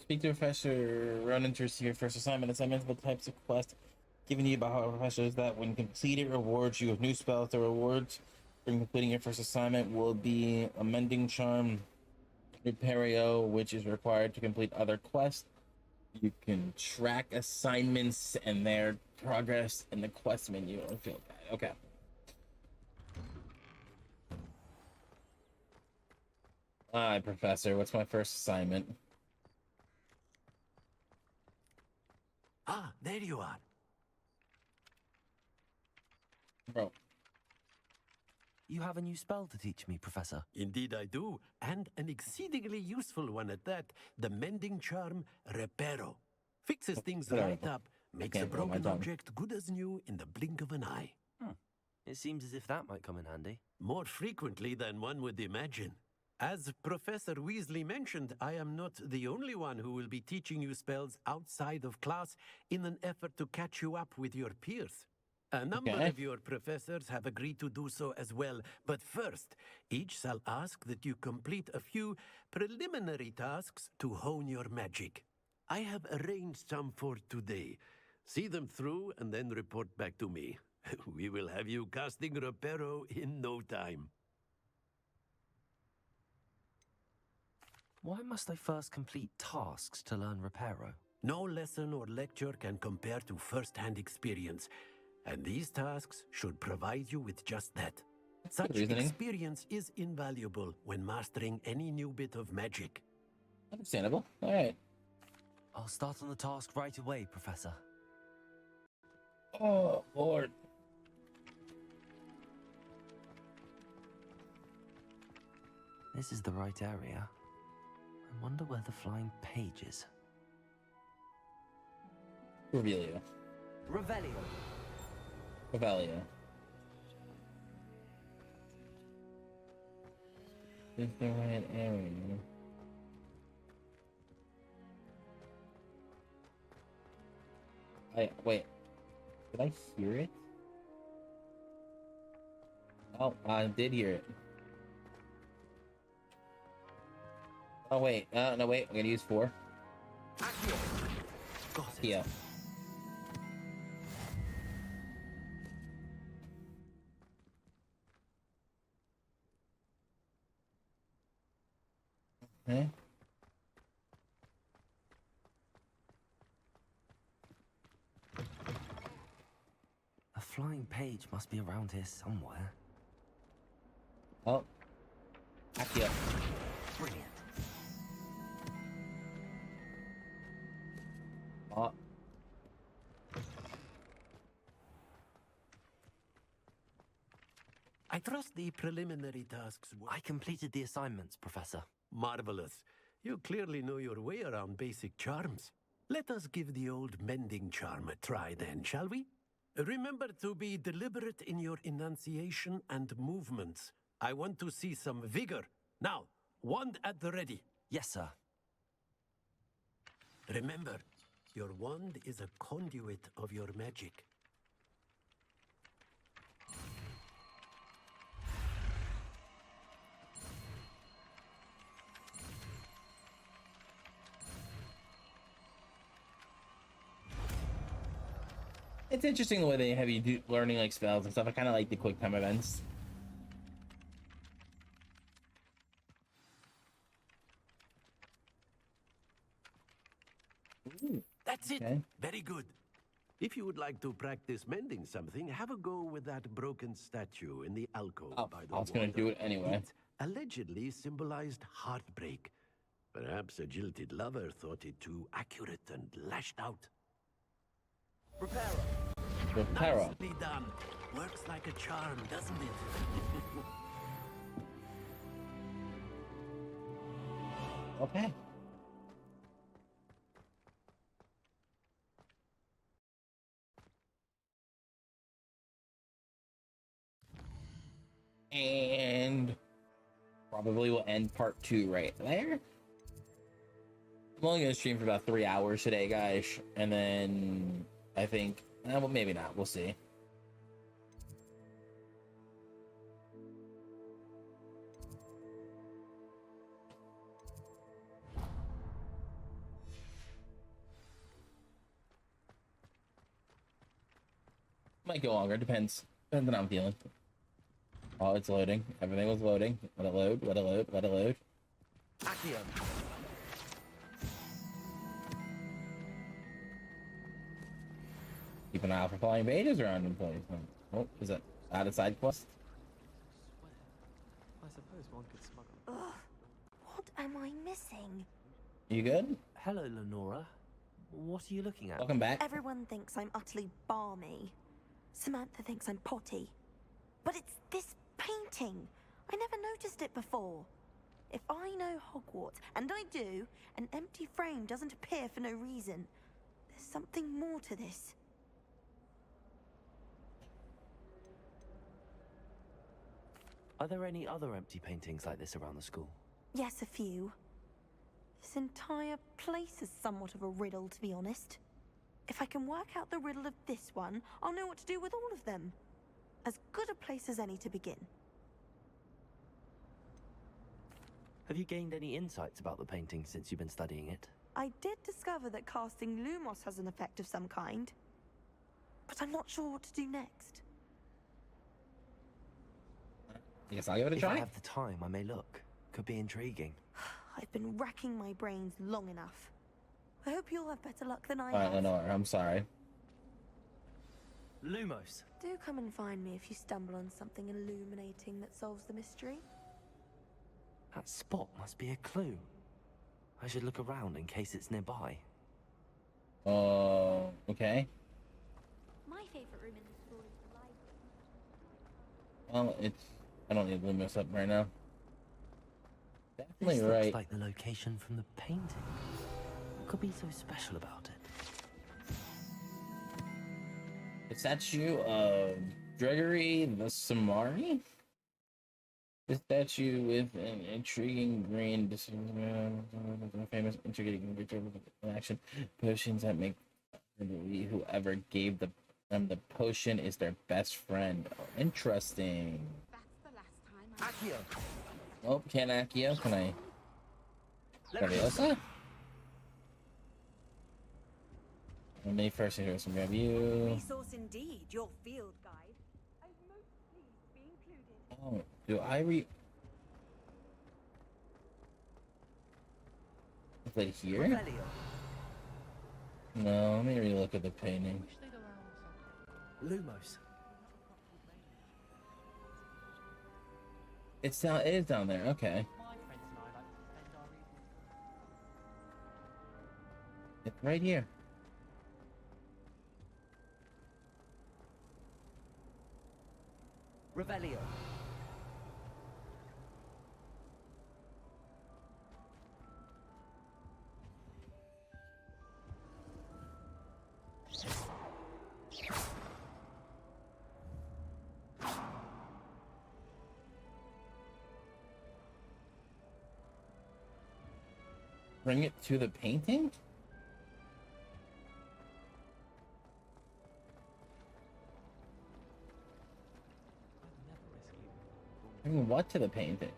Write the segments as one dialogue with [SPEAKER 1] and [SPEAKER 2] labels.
[SPEAKER 1] Speak to Professor Ronan to receive your first assignment. Assignments about the types of quests given to you by how professors that when completed rewards you with new spells. The rewards for completing your first assignment will be a Mending Charm, Repario, which is required to complete other quests. You can track assignments and their progress in the quest menu. I feel bad. Okay. Hi, Professor. What's my first assignment?
[SPEAKER 2] Ah, there you are.
[SPEAKER 1] Bro.
[SPEAKER 3] You have a new spell to teach me, Professor.
[SPEAKER 2] Indeed I do, and an exceedingly useful one at that. The Mending Charm Reparo. Fixes things right up, makes a broken object good as new in the blink of an eye.
[SPEAKER 3] It seems as if that might come in handy.
[SPEAKER 2] More frequently than one would imagine. As Professor Weasley mentioned, I am not the only one who will be teaching you spells outside of class in an effort to catch you up with your peers. A number of your professors have agreed to do so as well, but first, each shall ask that you complete a few preliminary tasks to hone your magic. I have arranged some for today. See them through and then report back to me. We will have you casting Reparo in no time.
[SPEAKER 3] Why must I first complete tasks to learn Reparo?
[SPEAKER 2] No lesson or lecture can compare to first-hand experience, and these tasks should provide you with just that. Such experience is invaluable when mastering any new bit of magic.
[SPEAKER 1] Understandable. All right.
[SPEAKER 3] I'll start on the task right away, Professor.
[SPEAKER 1] Oh, Lord.
[SPEAKER 3] This is the right area. I wonder where the flying page is.
[SPEAKER 1] Revelio.
[SPEAKER 3] Revelio.
[SPEAKER 1] Revelio. This is the right area. Wait. Did I hear it? Oh, I did hear it. Oh wait, no wait, I'm gonna use 4. Yeah. Okay.
[SPEAKER 3] A flying page must be around here somewhere.
[SPEAKER 1] Oh. Accio.
[SPEAKER 3] Brilliant.
[SPEAKER 1] Oh.
[SPEAKER 2] I trust the preliminary tasks were...
[SPEAKER 3] I completed the assignments, Professor.
[SPEAKER 2] Marvelous. You clearly know your way around basic charms. Let us give the old Mending Charm a try then, shall we? Remember to be deliberate in your enunciation and movements. I want to see some vigor. Now, wand at the ready.
[SPEAKER 3] Yes, sir.
[SPEAKER 2] Remember, your wand is a conduit of your magic.
[SPEAKER 1] It's interesting the way they have you do learning like spells and stuff. I kind of like the quick time events.
[SPEAKER 2] Ooh, that's it. Very good. If you would like to practice mending something, have a go with that broken statue in the alcove by the water.
[SPEAKER 1] I was going to do it anyway.
[SPEAKER 2] It allegedly symbolized heartbreak. Perhaps a jilted lover thought it too accurate and lashed out.
[SPEAKER 1] Reparo.
[SPEAKER 2] Nicely done. Works like a charm, doesn't it?
[SPEAKER 1] Okay. And probably will end part 2 right there. I'm only going to stream for about 3 hours today, guys. And then I think, well, maybe not. We'll see. Might go longer. Depends. Depends on how I'm feeling. Oh, it's loading. Everything was loading. Let it load. Let it load. Let it load.
[SPEAKER 3] Accio.
[SPEAKER 1] Keep an eye out for flying pages around in place. Oh, is that out of side quest?
[SPEAKER 4] I suppose one could smuggle.
[SPEAKER 5] Ugh, what am I missing?
[SPEAKER 1] You good?
[SPEAKER 3] Hello, Lenora. What are you looking at?
[SPEAKER 1] Welcome back.
[SPEAKER 5] Everyone thinks I'm utterly balmy. Samantha thinks I'm potty. But it's this painting. I never noticed it before. If I know Hogwarts, and I do, an empty frame doesn't appear for no reason. There's something more to this.
[SPEAKER 3] Are there any other empty paintings like this around the school?
[SPEAKER 5] Yes, a few. This entire place is somewhat of a riddle, to be honest. If I can work out the riddle of this one, I'll know what to do with all of them. As good a place as any to begin.
[SPEAKER 3] Have you gained any insights about the painting since you've been studying it?
[SPEAKER 5] I did discover that casting Lumos has an effect of some kind. But I'm not sure what to do next.
[SPEAKER 1] I guess I'll give it a
[SPEAKER 3] If I
[SPEAKER 1] try.
[SPEAKER 3] have the time, I may look. Could be intriguing.
[SPEAKER 5] I've been racking my brains long enough. I hope you'll have better luck than I
[SPEAKER 1] Alright,
[SPEAKER 5] have.
[SPEAKER 1] Lenore, I'm sorry.
[SPEAKER 3] Lumos.
[SPEAKER 5] Do come and find me if you stumble on something illuminating that solves the mystery.
[SPEAKER 3] That spot must be a clue. I should look around in case it's nearby.
[SPEAKER 1] Okay.
[SPEAKER 6] My favorite room in the school is the library.
[SPEAKER 1] Well, I don't need to mess up right now. Definitely
[SPEAKER 3] This
[SPEAKER 1] right.
[SPEAKER 3] looks like the location from the painting. What could be so special about it?
[SPEAKER 1] The statue of Gregory the Samari? The statue with an intriguing green, famous intriguing action potions that make whoever gave them the potion is their best friend. Oh, interesting.
[SPEAKER 6] That's the last time
[SPEAKER 3] Accio.
[SPEAKER 1] Oh, can't Accio. Can I? Leviosa? Let me first hear some grab you.
[SPEAKER 7] Resource indeed, your field guide. I'm most pleased to be included.
[SPEAKER 1] Oh, do I Is it here?
[SPEAKER 3] Revelio.
[SPEAKER 1] No, let me relook at the painting.
[SPEAKER 3] Lumos.
[SPEAKER 1] It is down there. Okay. It's right here.
[SPEAKER 3] Revelio.
[SPEAKER 1] Bring it to the painting? Bring what to the painting?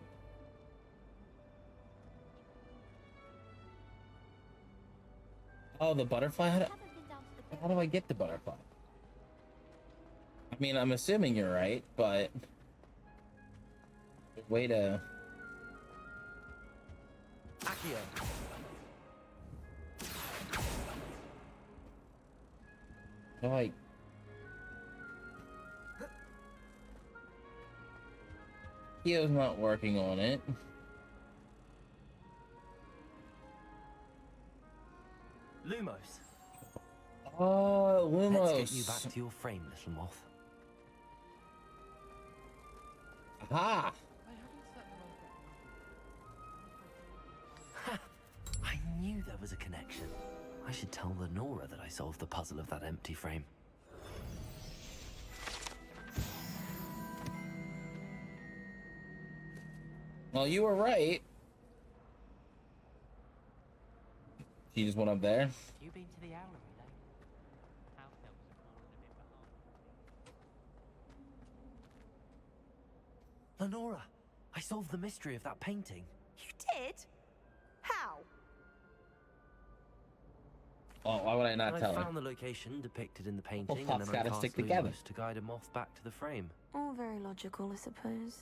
[SPEAKER 1] Oh, the butterfly?
[SPEAKER 6] haven't been down to the
[SPEAKER 1] How do I get the butterfly? I mean, I'm assuming you're right, but... Way to...
[SPEAKER 3] Accio.
[SPEAKER 1] Like... Kyo's not working on it.
[SPEAKER 3] Lumos.
[SPEAKER 1] Oh, Lumos.
[SPEAKER 3] Let's get you back to your frame, little moth.
[SPEAKER 1] Aha!
[SPEAKER 3] I knew there was a connection. I should tell Lenora that I solved the puzzle of that empty frame.
[SPEAKER 1] Well, you were right. She just went up there.
[SPEAKER 8] You been to the owlery lately? House elves have fallen a bit behind.
[SPEAKER 3] Lenora, I solved the mystery of that painting.
[SPEAKER 5] You did? How?
[SPEAKER 4] Well, why would I not
[SPEAKER 3] I
[SPEAKER 4] tell her?
[SPEAKER 3] found the location depicted in the painting, and
[SPEAKER 4] pups
[SPEAKER 3] then I
[SPEAKER 4] gotta
[SPEAKER 3] cast
[SPEAKER 4] stick together.
[SPEAKER 3] Lumos to guide him off back to the frame.
[SPEAKER 5] All very logical, I suppose.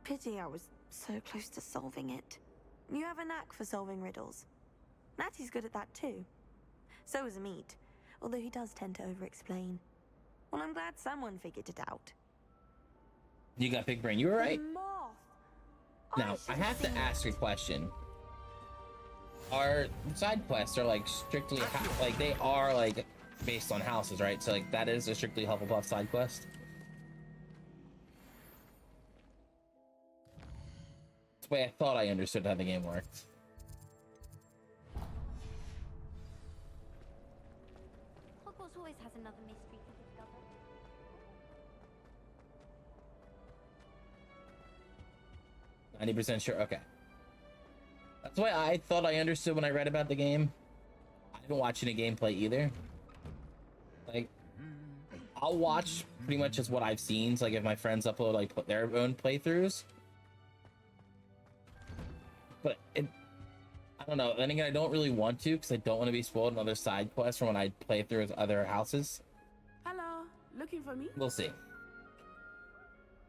[SPEAKER 5] Pity I was so close to solving it. You have a knack for solving riddles. Natty's good at that too. So is Amit, although he does tend to over-explain. Well, I'm glad someone figured it out.
[SPEAKER 4] You got big brain. You were right.
[SPEAKER 5] Moth!
[SPEAKER 4] Now, I have to ask you a question. Our side quests are like strictly like they are like based on houses, right? So like that is a strictly Hufflepuff side quest. That's the way I thought I understood how the game worked.
[SPEAKER 6] Hogwarts always has another mystery to discover.
[SPEAKER 4] 90% sure. Okay. That's why I thought I understood when I read about the game. I didn't watch any gameplay either. Like, I'll watch pretty much just what I've seen. So like if my friends upload like their own playthroughs. But I don't know. Then again, I don't really want to because I don't want to be spoiled in other side quests from when I play through other houses.
[SPEAKER 9] Hello, looking for me?
[SPEAKER 4] We'll see.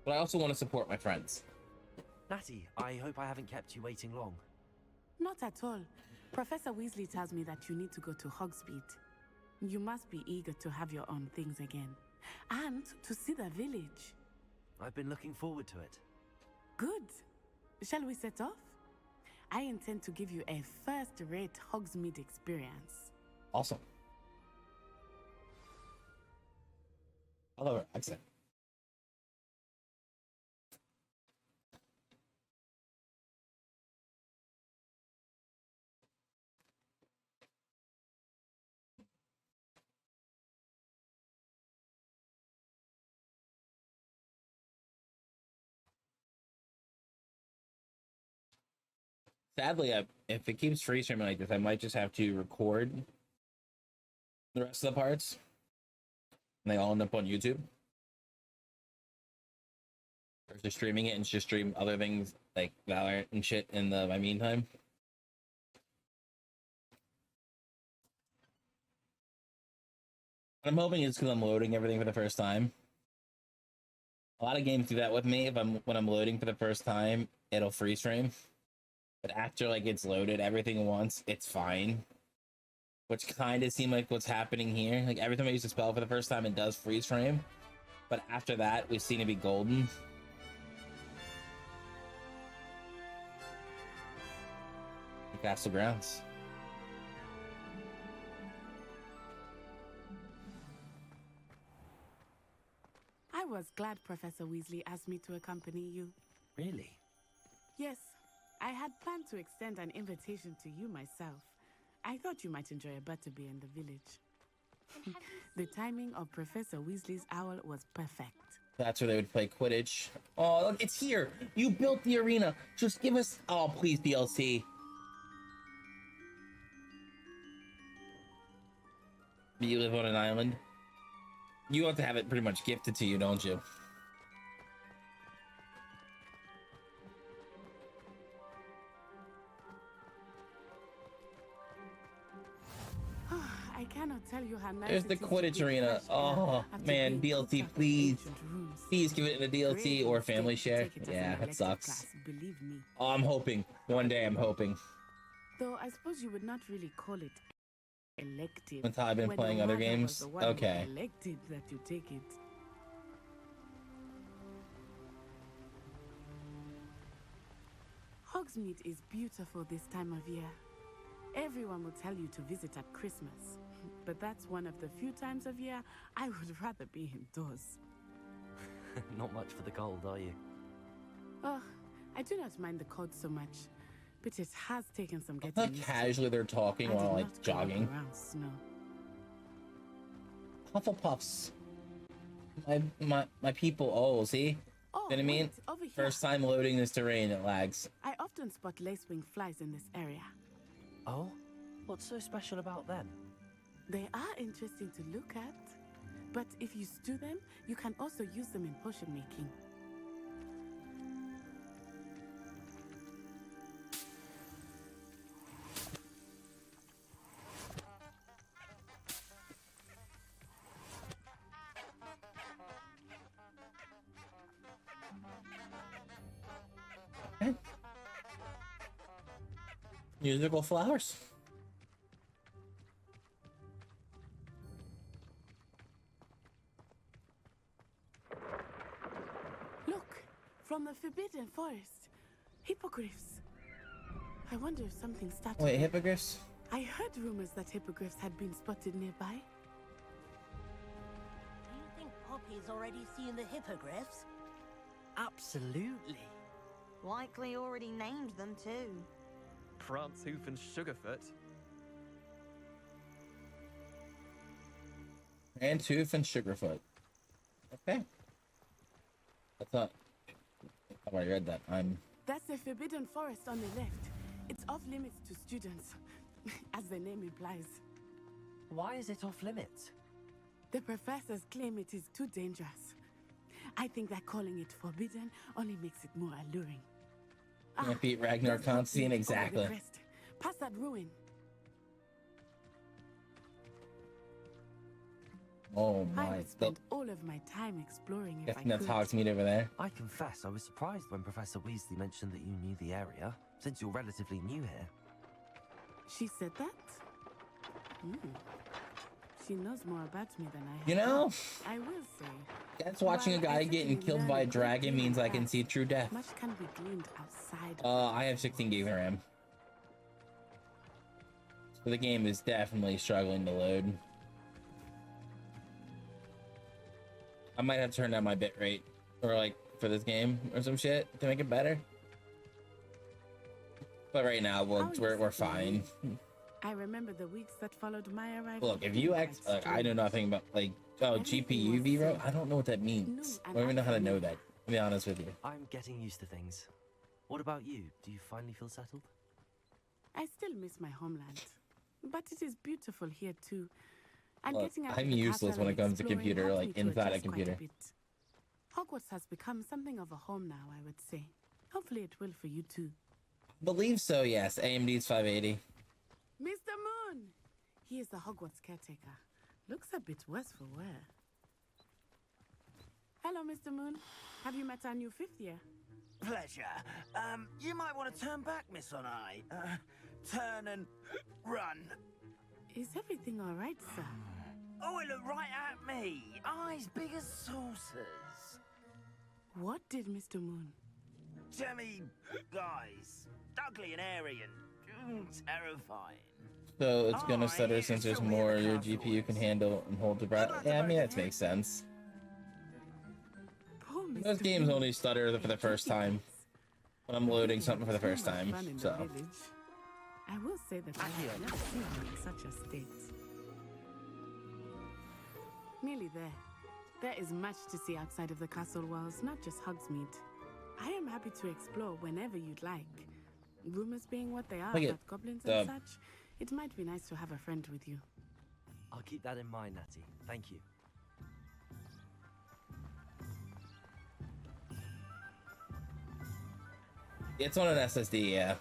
[SPEAKER 4] But I also want to support my friends.
[SPEAKER 3] Natty, I hope I haven't kept you waiting long.
[SPEAKER 9] Not at all. Professor Weasley tells me that you need to go to Hogsmeade. You must be eager to have your own things again. And to see the village.
[SPEAKER 3] I've been looking forward to it.
[SPEAKER 9] Good. Shall we set off? I intend to give you a first-rate Hogsmeade experience.
[SPEAKER 4] Awesome. I love her accent. Sadly, if it keeps freeze framing like this, I might just have to record the rest of the parts. And they all end up on YouTube. Or just streaming it and just stream other things like Valorant and shit in my meantime. What I'm hoping is because I'm loading everything for the first time. A lot of games do that with me. When I'm loading for the first time, it'll freeze frame. But after like it's loaded everything once, it's fine. Which kind of seemed like what's happening here. Like every time I use a spell for the first time, it does freeze frame. But after that, we seem to be golden. Castle Grounds.
[SPEAKER 9] I was glad Professor Weasley asked me to accompany you.
[SPEAKER 3] Really?
[SPEAKER 9] Yes, I had planned to extend an invitation to you myself. I thought you might enjoy a butterbeer in the village. The timing of Professor Weasley's owl was perfect.
[SPEAKER 4] That's where they would play Quidditch. Oh, look, it's here. You built the arena. Just give us... Oh, please, DLC. You live on an island. You have to have it pretty much gifted to you, don't you?
[SPEAKER 9] I cannot tell you how nice
[SPEAKER 4] There's the Quidditch arena. Oh, man, DLC, please. Please give it in a DLC or family share. Yeah, it sucks.
[SPEAKER 9] Believe me.
[SPEAKER 4] Oh, I'm hoping. One day, I'm hoping.
[SPEAKER 9] Though I suppose you would not really call it elective.
[SPEAKER 4] Until I've been
[SPEAKER 9] when
[SPEAKER 4] playing
[SPEAKER 9] the
[SPEAKER 4] other
[SPEAKER 9] mother
[SPEAKER 4] games.
[SPEAKER 9] was the one
[SPEAKER 4] Okay.
[SPEAKER 9] who elected that you take it. Hogsmeade is beautiful this time of year. Everyone will tell you to visit at Christmas, but that's one of the few times of year I would rather be indoors.
[SPEAKER 3] Not much for the cold, are you?
[SPEAKER 9] Oh, I do not mind the cold so much, but it has taken some
[SPEAKER 4] How
[SPEAKER 9] getting used to.
[SPEAKER 4] casually they're talking
[SPEAKER 9] I
[SPEAKER 4] while
[SPEAKER 9] did
[SPEAKER 4] like
[SPEAKER 9] not grow up
[SPEAKER 4] jogging.
[SPEAKER 9] around snow.
[SPEAKER 4] Hufflepuffs. My people. Oh, see?
[SPEAKER 9] Oh,
[SPEAKER 4] You know what I mean?
[SPEAKER 9] wait, over here.
[SPEAKER 4] First time loading this terrain, it lags.
[SPEAKER 9] I often spot lacewing flies in this area.
[SPEAKER 3] Oh? What's so special about them?
[SPEAKER 9] They are interesting to look at, but if you stew them, you can also use them in potion making.
[SPEAKER 4] Musical flowers.
[SPEAKER 9] Look, from the Forbidden Forest. Hippogriffs. I wonder if something started.
[SPEAKER 4] Wait,
[SPEAKER 9] there.
[SPEAKER 4] hippogriffs?
[SPEAKER 9] I heard rumors that hippogriffs had been spotted nearby.
[SPEAKER 10] Do you think Poppy's already seen the hippogriffs?
[SPEAKER 11] Absolutely.
[SPEAKER 5] Likely already named them too.
[SPEAKER 11] Prance Hoof and Sugarfoot.
[SPEAKER 4] And Tooth and Sugarfoot. Okay. I thought I already read that.
[SPEAKER 9] That's the Forbidden Forest on the left. It's off limits to students, as the name implies.
[SPEAKER 3] Why is it off limits?
[SPEAKER 9] The professors claim it is too dangerous. I think that calling it forbidden only makes it more alluring.
[SPEAKER 4] Can't beat Ragnar
[SPEAKER 9] there's that
[SPEAKER 4] Constantine,
[SPEAKER 9] bridge over the
[SPEAKER 4] exactly.
[SPEAKER 9] crest. Past that ruin.
[SPEAKER 4] Oh
[SPEAKER 9] I
[SPEAKER 4] my.
[SPEAKER 9] would spend all of my time exploring if I
[SPEAKER 4] Guessing that's
[SPEAKER 9] could.
[SPEAKER 4] Hogsmeade over there.
[SPEAKER 3] I confess I was surprised when Professor Weasley mentioned that you knew the area, since you're relatively new here.
[SPEAKER 9] She said that? She knows more about me than I have.
[SPEAKER 4] You know,
[SPEAKER 9] I will say.
[SPEAKER 4] that's watching a
[SPEAKER 9] while I
[SPEAKER 4] guy getting
[SPEAKER 9] certainly
[SPEAKER 4] killed by a
[SPEAKER 9] learned a great
[SPEAKER 4] dragon
[SPEAKER 9] deal
[SPEAKER 4] means I
[SPEAKER 9] about
[SPEAKER 4] can see true death.
[SPEAKER 9] much can be gleaned outside.
[SPEAKER 4] I have 16 gigs of RAM. So the game is definitely struggling to load. I might have to turn down my bitrate, or like for this game or some shit to make it better. But right now, we're fine.
[SPEAKER 9] I remember the weeks that followed my arrival.
[SPEAKER 4] Look, if you I know nothing about like GPU VRO. I don't know what that means. I don't even know how to know that. To be honest with you.
[SPEAKER 3] I'm getting used to things. What about you? Do you finally feel settled?
[SPEAKER 9] I still miss my homeland, but it is beautiful here too. And
[SPEAKER 4] Look,
[SPEAKER 9] getting out
[SPEAKER 4] I'm
[SPEAKER 9] of the
[SPEAKER 4] useless
[SPEAKER 9] castle
[SPEAKER 4] when
[SPEAKER 9] and
[SPEAKER 4] it comes to
[SPEAKER 9] exploring
[SPEAKER 4] computer,
[SPEAKER 9] helped
[SPEAKER 4] like
[SPEAKER 9] me to
[SPEAKER 4] inside a
[SPEAKER 9] adjust quite
[SPEAKER 4] computer.
[SPEAKER 9] bit. Hogwarts has become something of a home now, I would say. Hopefully it will for you too.
[SPEAKER 4] Believe so, yes. AMD's 580.
[SPEAKER 9] Mr. Moon! He is the Hogwarts caretaker. Looks a bit worse for wear. Hello, Mr. Moon. Have you met our new fifth year?
[SPEAKER 12] Pleasure. You might want to turn back, Miss Onai. Turn and run.
[SPEAKER 9] Is everything all right, sir?
[SPEAKER 12] Oh, it looked right at me. Eyes big as saucers.
[SPEAKER 9] What did Mr. Moon?
[SPEAKER 12] Jemmy guys. Ugly and airy and terrifying.
[SPEAKER 4] So it's gonna stutter since there's more your GPU can handle and hold the breath. Yeah, I mean that makes sense.
[SPEAKER 9] Poor Mr.
[SPEAKER 4] Those games
[SPEAKER 9] Moon.
[SPEAKER 4] only stutter for the first time when I'm loading something for the first time.
[SPEAKER 9] Fun in the
[SPEAKER 4] So
[SPEAKER 9] village. I will say that I have never seen him in such a state. Nearly there. There is much to see outside of the castle walls, not just Hogsmeade. I am happy to explore whenever you'd like. Rumors being what they are
[SPEAKER 4] Look at
[SPEAKER 9] about goblins and such, it might be nice to have a friend with you.
[SPEAKER 3] I'll keep that in mind, Natty. Thank you.
[SPEAKER 4] it's on an SSD, yeah.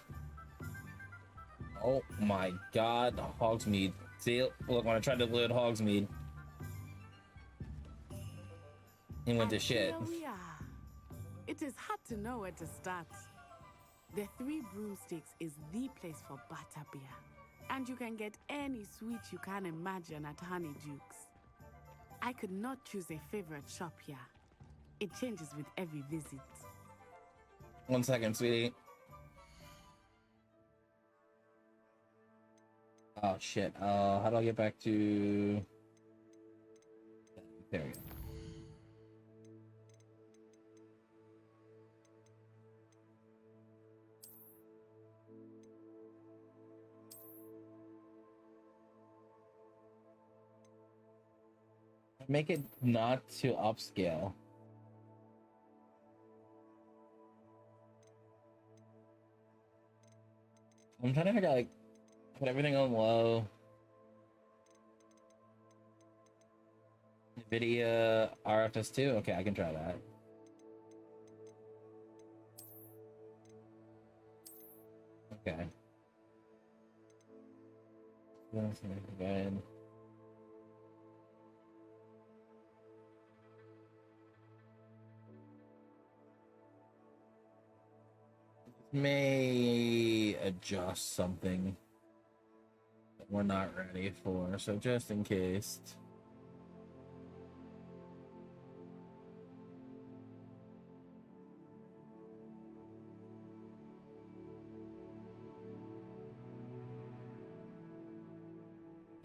[SPEAKER 4] Oh my god, Hogsmeade. See, look, when I tried to load Hogsmeade, it went to
[SPEAKER 9] And
[SPEAKER 4] shit.
[SPEAKER 9] Here we are. It is hard to know where to start. The Three Broomsticks is the place for butterbeer. And you can get any sweet you can imagine at Honeydukes. I could not choose a favorite shop here. It changes with every visit.
[SPEAKER 4] 1 second, sweetie. Oh shit. How do I get back to? There we go. Make it not to upscale. I'm trying to figure out, like, put everything on low. NVIDIA RFS2? Okay, I can try that. Okay. That's good. may adjust something that we're not ready for, so just in case.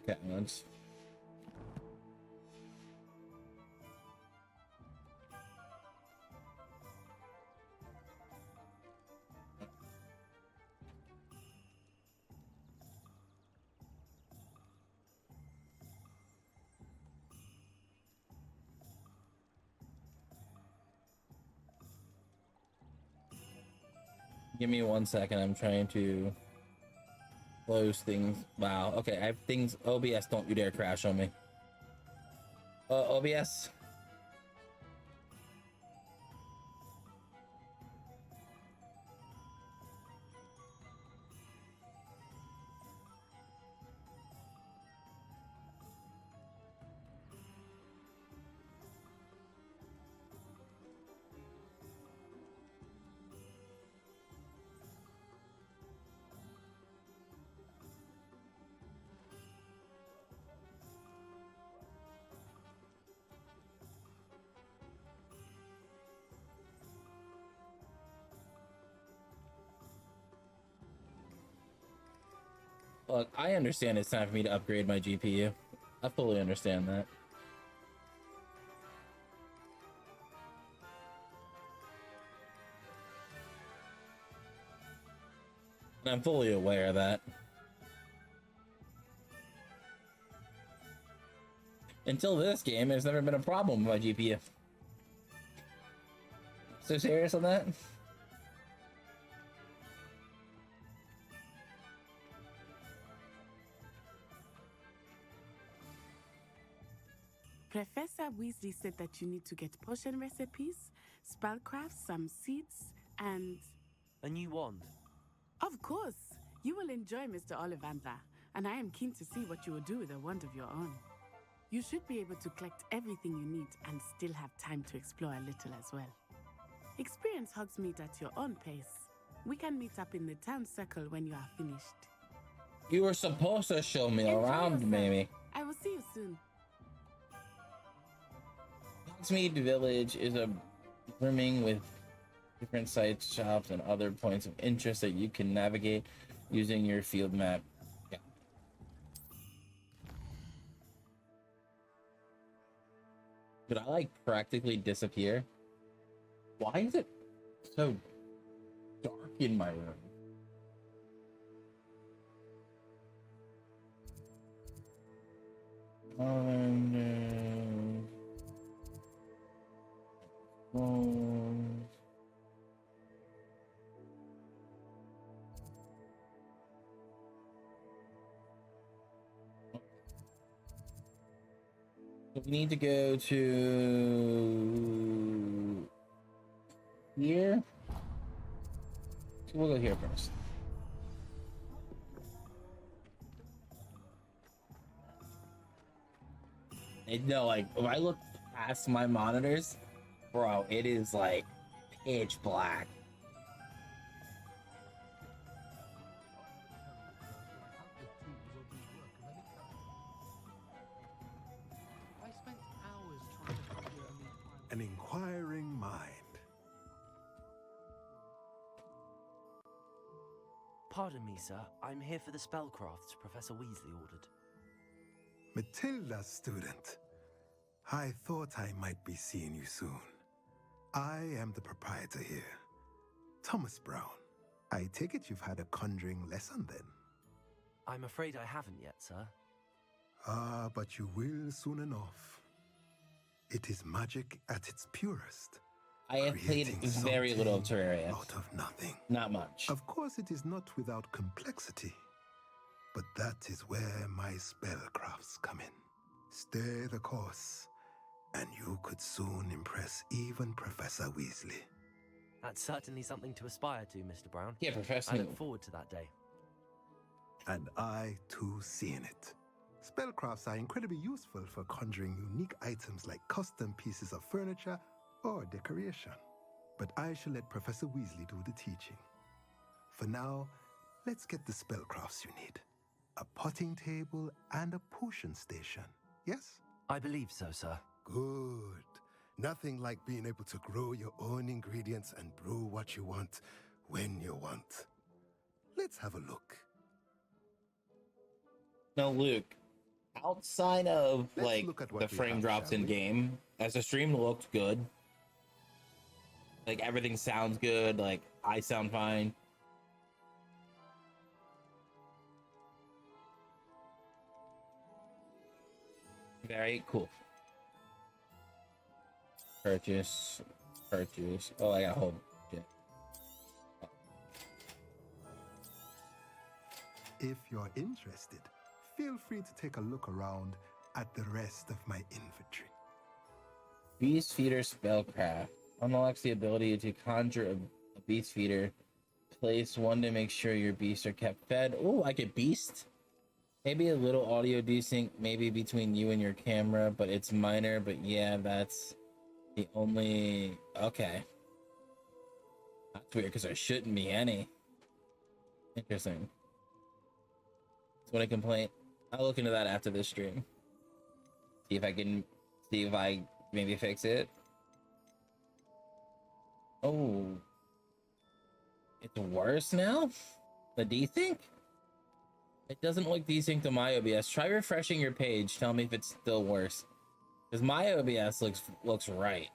[SPEAKER 4] Okay, let's. Give me 1 second. I'm trying to close things. Wow. Okay, I have things. OBS, don't you dare crash on me. OBS. Look, I understand it's time for me to upgrade my GPU. I fully understand that. And I'm fully aware of that. Until this game, there's never been a problem with my GPU. So serious on that?
[SPEAKER 9] Professor Weasley said that you need to get potion recipes, spellcraft, some seeds, and...
[SPEAKER 3] A new wand?
[SPEAKER 9] Of course! You will enjoy Mr. Ollivander, and I am keen to see what you will do with a wand of your own. You should be able to collect everything you need and still have time to explore a little as well. Experience Hogsmeade at your own pace. We can meet up in the town circle when you are finished.
[SPEAKER 4] You were supposed to show me around, maybe.
[SPEAKER 9] I will see you soon.
[SPEAKER 4] Hogsmeade Village is a brimming with different sites, shops, and other points of interest that you can navigate using your field map. Yeah. Did I like practically disappear? Why is it so dark in my room? We need to go to here. So we'll go here first. No, like if I look past my monitors, bro, it is like pitch black.
[SPEAKER 13] An inquiring mind.
[SPEAKER 3] Pardon me, sir. I'm here for the spellcrafts Professor Weasley ordered.
[SPEAKER 13] Matilda's student. I thought I might be seeing you soon. I am the proprietor here, Thomas Brown. I take it you've had a conjuring lesson then?
[SPEAKER 3] I'm afraid I haven't yet, sir.
[SPEAKER 13] Ah, but you will soon enough. It is magic at its purest.
[SPEAKER 4] I have played very little of Terraria.
[SPEAKER 13] Out of nothing.
[SPEAKER 4] Not much.
[SPEAKER 13] Of course, it is not without complexity. But that is where my spellcrafts come in. Stay the course, and you could soon impress even Professor Weasley.
[SPEAKER 3] That's certainly something to aspire to, Mr. Brown.
[SPEAKER 4] Yeah, Professor.
[SPEAKER 3] I look forward to that day.
[SPEAKER 13] And I, too, seeing it. Spellcrafts are incredibly useful for conjuring unique items like custom pieces of furniture or decoration. But I shall let Professor Weasley do the teaching. For now, let's get the spellcrafts you need. A potting table and a potion station, yes?
[SPEAKER 3] I believe so, sir.
[SPEAKER 14] Good. Nothing like being able to grow your own ingredients and brew what you want when you want. Let's have a look.
[SPEAKER 4] Now, Luke, outside of
[SPEAKER 14] Let's
[SPEAKER 4] like
[SPEAKER 14] look at what
[SPEAKER 4] the
[SPEAKER 14] we
[SPEAKER 4] frame
[SPEAKER 14] have,
[SPEAKER 4] drops
[SPEAKER 14] shall
[SPEAKER 4] in
[SPEAKER 14] we?
[SPEAKER 4] game, as the stream looked good. Like everything sounds good. Like I sound fine. Very cool. Purchase. Oh, I got a whole shit.
[SPEAKER 13] If you're interested, feel free to take a look around at the rest of my inventory.
[SPEAKER 4] Beast feeder spellcraft unlocks the ability to conjure a beast feeder. Place one to make sure your beasts are kept fed. Oh, I get beast. Maybe a little audio desync, maybe between you and your camera, but it's minor. But yeah, that's the only. Okay, that's weird because there shouldn't be any. Interesting. That's what a complaint. I'll look into that after this stream. See if I maybe fix it. Oh, it's worse now? The desync? It doesn't look desync to my OBS. Try refreshing your page. Tell me if it's still worse. Because my OBS looks right.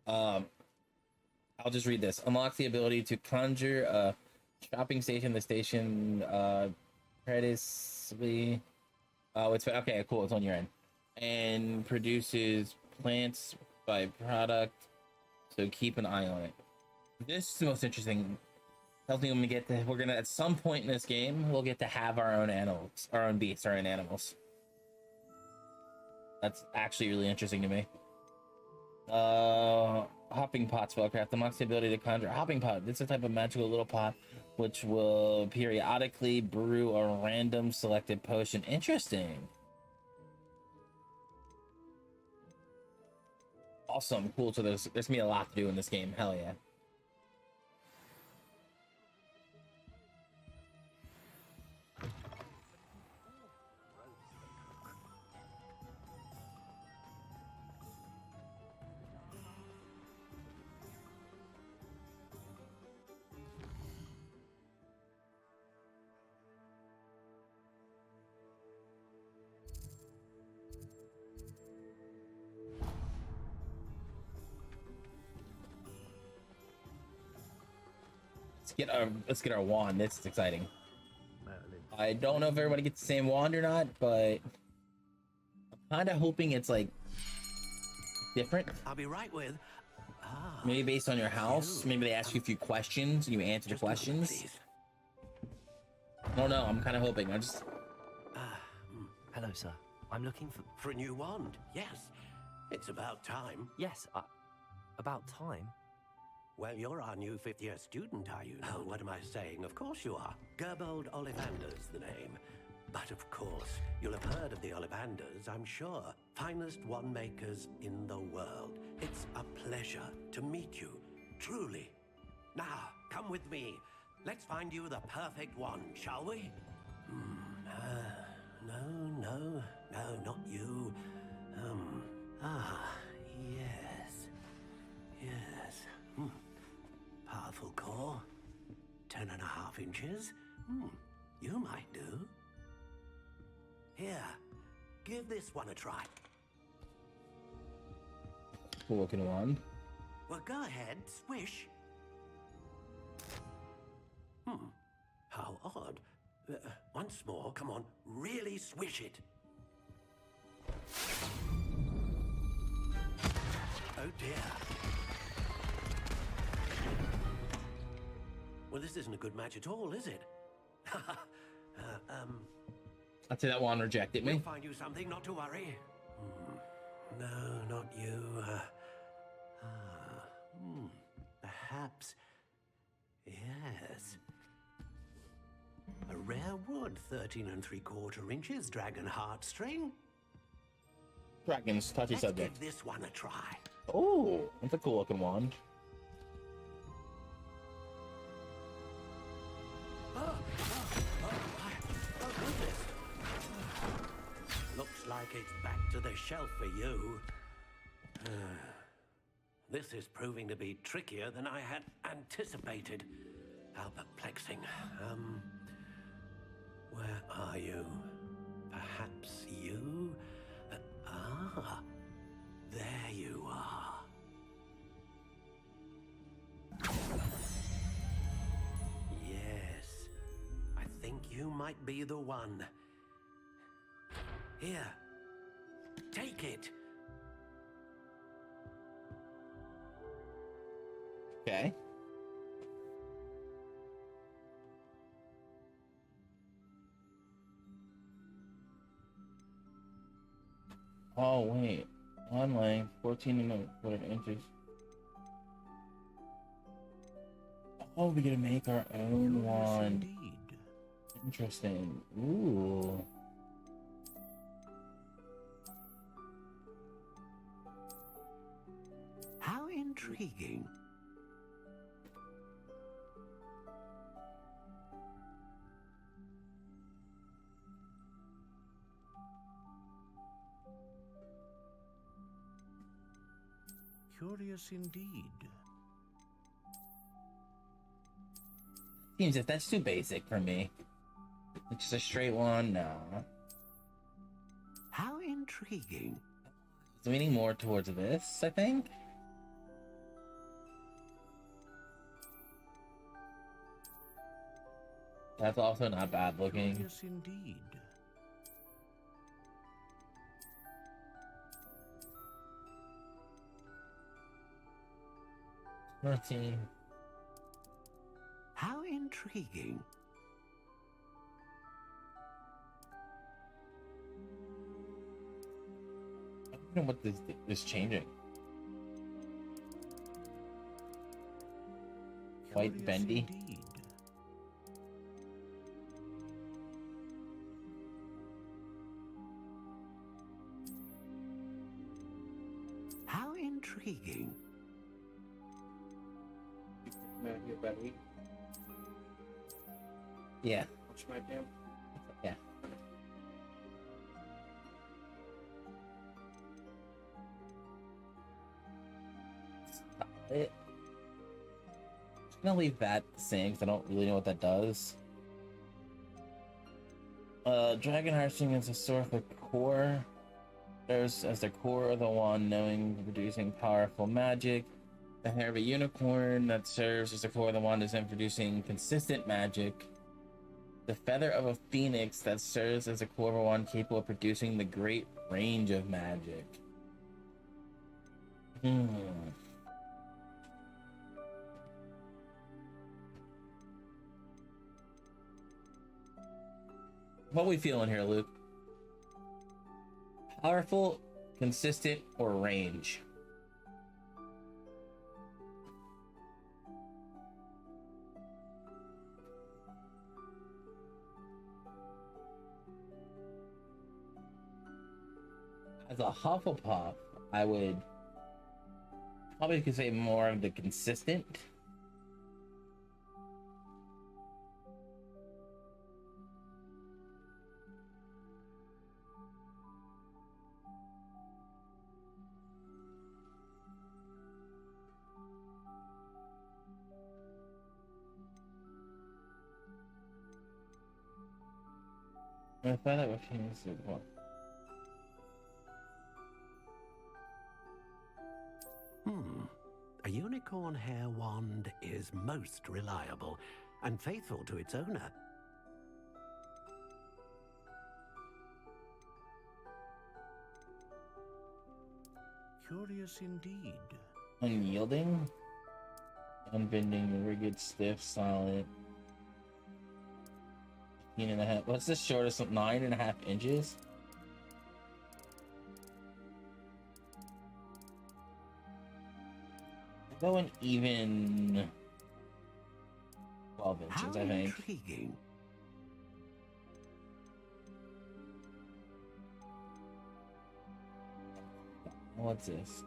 [SPEAKER 4] I'll just read this. Unlock the ability to conjure a shopping station. The station previously. Oh, it's okay. Cool. It's on your end, and produces plants by product. So keep an eye on it. This is the most interesting. Tells me when we get to. We're gonna at some point in this game we'll get to have our own animals, our own beasts, our own animals. That's actually really interesting to me. Hopping pot spellcraft unlocks the ability to conjure a hopping pot. This is a type of magical little pot which will periodically brew a random selected potion. Interesting. Awesome. Cool. So there's gonna be a lot to do in this game. Hell yeah. Let's get our wand. This is exciting. I don't know if everybody gets the same wand or not, but I'm kind of hoping it's like different.
[SPEAKER 2] I'll be right with.
[SPEAKER 4] Maybe based on your house. Maybe they ask you a few questions and you answer the questions. I don't know. I'm kind of hoping.
[SPEAKER 3] Hello, sir. I'm looking
[SPEAKER 2] for a new wand. Yes, it's about time.
[SPEAKER 3] Yes, about time.
[SPEAKER 2] Well, you're our new fifth-year student, are you? Oh, what am I saying? Of course you are. Gerbold Ollivander's the name. But of course, you'll have heard of the Ollivanders, I'm sure. Finest wand makers in the world. It's a pleasure to meet you, truly. Now, come with me. Let's find you the perfect wand, shall we? No, not you. Yes. Powerful core. 10.5 inches. You might do. Here, give this one a try.
[SPEAKER 4] Cool looking wand.
[SPEAKER 2] Well, go ahead, swish. How odd. Once more, come on, really swish it. Oh dear. Well, this isn't a good match at all, is it?
[SPEAKER 4] I'd say that wand rejected me.
[SPEAKER 2] We'll find you something, not to worry. No, not you. Perhaps. Yes. A rare wood, 13 3/4 inches, dragon heartstring.
[SPEAKER 4] Dragon's touchy
[SPEAKER 2] Let's
[SPEAKER 4] subject.
[SPEAKER 2] give this one a try.
[SPEAKER 4] Oh, that's a cool looking wand.
[SPEAKER 2] Oh, goodness. Looks like it's back to the shelf for you. This is proving to be trickier than I had anticipated. How perplexing. Where are you? Perhaps you? There you are. Yes, I think you might be the one. Here, take it.
[SPEAKER 4] Okay. Oh, wait. One length, 14 and whatever inches. Oh, we're gonna make our own wand.
[SPEAKER 2] Indeed.
[SPEAKER 4] Interesting. Ooh.
[SPEAKER 2] How intriguing. Curious indeed.
[SPEAKER 4] Seems if that's too basic for me. It's just a straight one, no.
[SPEAKER 2] How intriguing.
[SPEAKER 4] It's leaning more towards this, I think. That's also not bad looking.
[SPEAKER 2] Curious indeed. How intriguing.
[SPEAKER 4] I don't know what this is changing. White
[SPEAKER 2] Curious
[SPEAKER 4] bendy.
[SPEAKER 2] indeed. How intriguing.
[SPEAKER 15] Your belly.
[SPEAKER 4] Yeah.
[SPEAKER 15] Which might do.
[SPEAKER 4] Yeah. Just gonna leave that the same because I don't really know what that does. Dragon Heartstring is a source of core. There's as the core of the wand, knowing producing powerful magic. The hair of a unicorn that serves as the core of the wand is producing consistent magic. The feather of a phoenix that serves as a core of a wand capable of producing the great range of magic. What we feeling here, Luke? Powerful, consistent, or range? As a Hufflepuff, I would probably could say more of the consistent. I thought that was what?
[SPEAKER 2] A unicorn hair wand is most reliable and faithful to its owner. Curious indeed.
[SPEAKER 4] Unyielding, unbending, rigid, stiff, solid. 15.5. What's the shortest? 9.5 inches. Going even 12 inches, I think.
[SPEAKER 2] Intriguing.
[SPEAKER 4] What's this?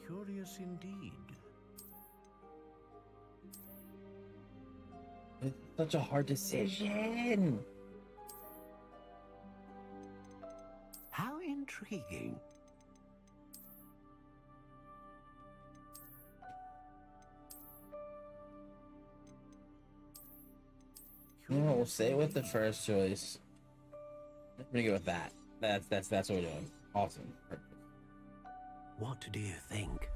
[SPEAKER 16] Curious indeed.
[SPEAKER 4] It's such a hard decision.
[SPEAKER 2] How intriguing.
[SPEAKER 4] You know what, we'll stay with the first choice. I'm gonna go with that. That's what we're doing. Awesome. Perfect.
[SPEAKER 2] What do you think?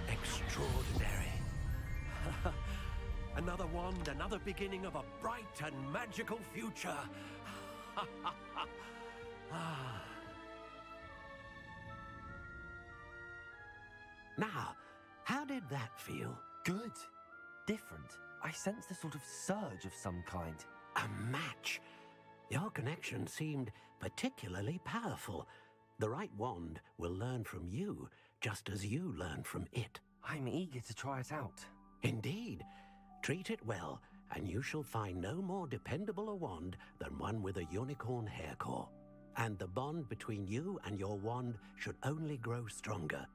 [SPEAKER 2] Extraordinary. Another wand, another beginning of a bright and magical future. Now, how did that feel?
[SPEAKER 3] Good. Different. I sensed a sort of surge of some kind.
[SPEAKER 2] A match. Your connection seemed particularly powerful. The right wand will learn from you, just as you learn from it.
[SPEAKER 3] I'm eager to try it out.
[SPEAKER 2] Indeed. Treat it well, and you shall find no more dependable a wand than one with a unicorn hair core. And the bond between you and your wand should only grow stronger.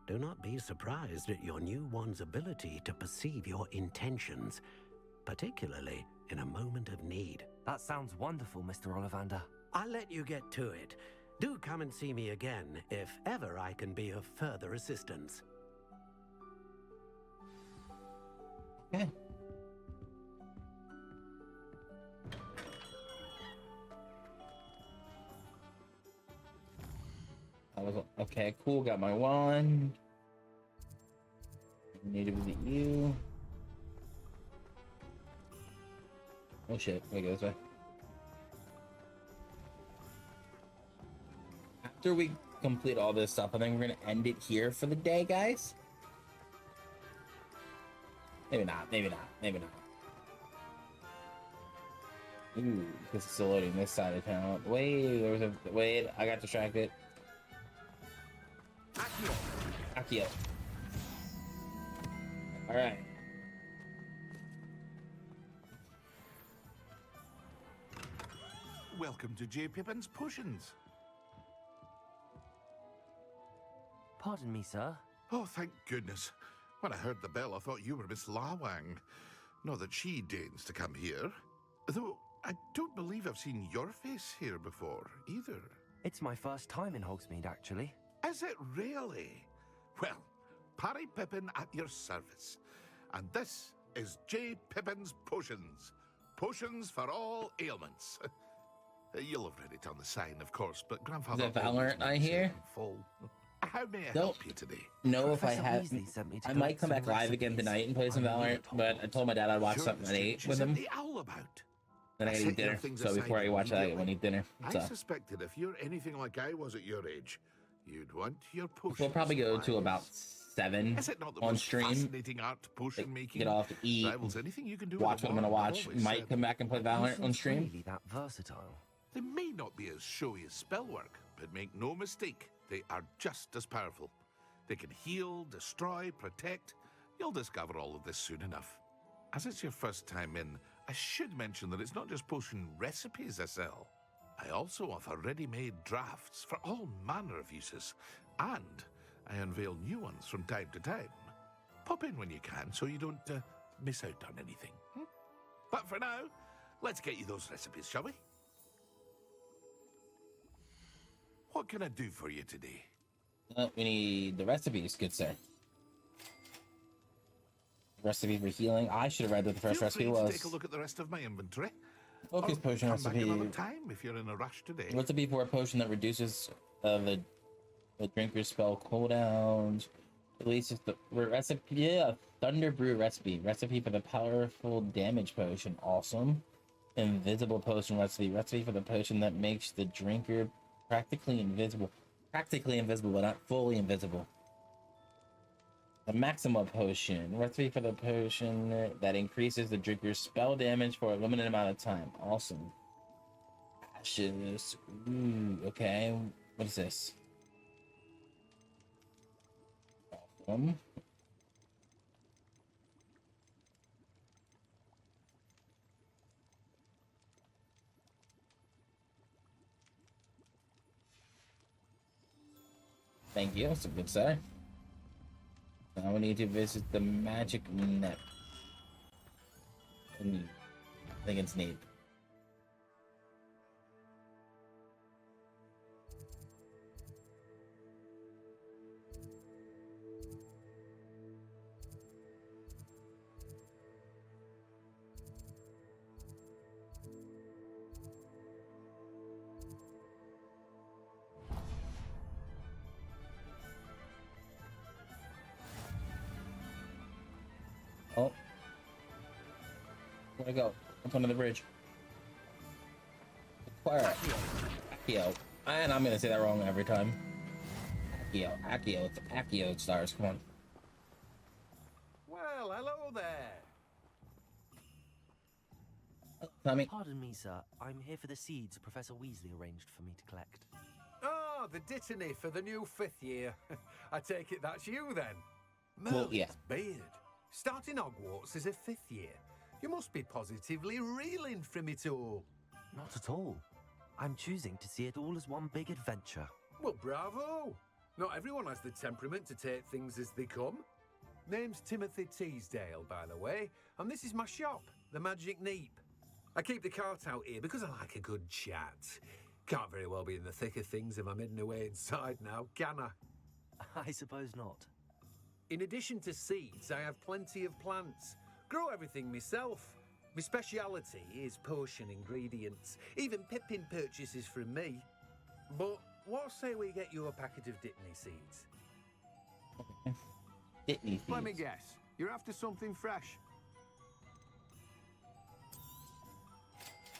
[SPEAKER 2] Do not be surprised at your new wand's ability to perceive your intentions, particularly in a moment of need.
[SPEAKER 3] That sounds wonderful, Mr. Ollivander.
[SPEAKER 2] I'll let you get to it. Do come and see me again if ever I can be of further assistance.
[SPEAKER 4] Okay. I was okay, cool, got my wand. Need to visit you. Oh shit, let me go this way. After we complete all this stuff, I think we're gonna end it here for the day, guys. Maybe not, maybe not, maybe not. Ooh, because it's still loading this side of town. Wait, there was a wait, I got distracted. Akio. Alright.
[SPEAKER 17] Welcome to J. Pippin's Potions.
[SPEAKER 3] Pardon me, sir.
[SPEAKER 17] Oh, thank goodness. When I heard the bell, I thought you were Miss Lawang. Not that she deigns to come here. Though, I don't believe I've seen your face here before, either.
[SPEAKER 3] It's my first time in Hogsmeade, actually.
[SPEAKER 17] Is it really? Well, Parry Pippin at your service. And this is J. Pippin's Potions. Potions for all ailments. You'll have read it on the sign, of course, but Grandfather...
[SPEAKER 4] Is it Valorant I hear?
[SPEAKER 17] Full. How may I
[SPEAKER 4] Don't
[SPEAKER 17] help you today?
[SPEAKER 4] know if I have. I might come back live again tonight and play some Valorant, but I told my dad I'd watch something at 8 with him.
[SPEAKER 17] The owl about?
[SPEAKER 4] Then I gotta eat dinner, so before I watch that, I want to eat dinner. So.
[SPEAKER 17] I suspected if you're anything like I was at your age, you'd want your potions.
[SPEAKER 4] We'll probably go to about 7 on stream.
[SPEAKER 17] Fascinating art potion making?
[SPEAKER 4] Get off to eat.
[SPEAKER 17] Anything you can do
[SPEAKER 4] watch what I'm gonna watch. Might come back and play Valorant on stream.
[SPEAKER 3] Really that versatile.
[SPEAKER 17] They may not be as showy as spellwork, but make no mistake, they are just as powerful. They can heal, destroy, protect. You'll discover all of this soon enough. As it's your first time in, I should mention that it's not just potion recipes I sell. I also offer ready-made drafts for all manner of uses, and I unveil new ones from time to time. Pop in when you can so you don't miss out on anything. But for now, let's get you those recipes, shall we? What can I do for you today?
[SPEAKER 4] We need the recipes, good sir. Recipe for healing. I should have read what the first recipe was.
[SPEAKER 17] Take a look at the rest of my inventory.
[SPEAKER 4] Focus potion
[SPEAKER 17] come back
[SPEAKER 4] recipe.
[SPEAKER 17] another time if you're in a rush today.
[SPEAKER 4] Recipe for a potion that reduces the drinker's spell cooldowns. Releases the recipe. Yeah, Thunder Brew recipe. Recipe for the powerful damage potion. Awesome. Invisible potion recipe. Recipe for the potion that makes the drinker practically invisible. Practically invisible, but not fully invisible. The Maxima potion. Recipe for the potion that increases the drinker's spell damage for a limited amount of time. Awesome. ashes. Ooh, okay. What is this? Awesome. Thank you. That's a good start. Now we need to visit the magic net. I think it's neat. Oh. Where'd I go? Up under the bridge. Acquire Accio. And I'm gonna say that wrong every time. Accio. It's Accio stars. Come on.
[SPEAKER 18] Well, hello there.
[SPEAKER 4] Tommy.
[SPEAKER 3] Pardon me, sir. I'm here for the seeds Professor Weasley arranged for me to collect.
[SPEAKER 18] Oh, the dittany for the new 5th year. I take it that's you then.
[SPEAKER 4] Well, yeah.
[SPEAKER 18] Beard. Starting Hogwarts as a 5th year. You must be positively reeling from it all.
[SPEAKER 3] Not at all. I'm choosing to see it all as one big adventure.
[SPEAKER 18] Well, bravo. Not everyone has the temperament to take things as they come. Name's Timothy Teasdale, by the way, and this is my shop, the Magic Neep. I keep the cart out here because I like a good chat. Can't very well be in the thick of things if I'm hidden away inside now, can I?
[SPEAKER 3] I suppose not.
[SPEAKER 18] In addition to seeds, I have plenty of plants. Grow everything myself. My speciality is potion ingredients. Even Pippin purchases from me. But what say we get you a packet of Dittany seeds?
[SPEAKER 4] Dittany seeds.
[SPEAKER 18] Let me guess. You're after something fresh.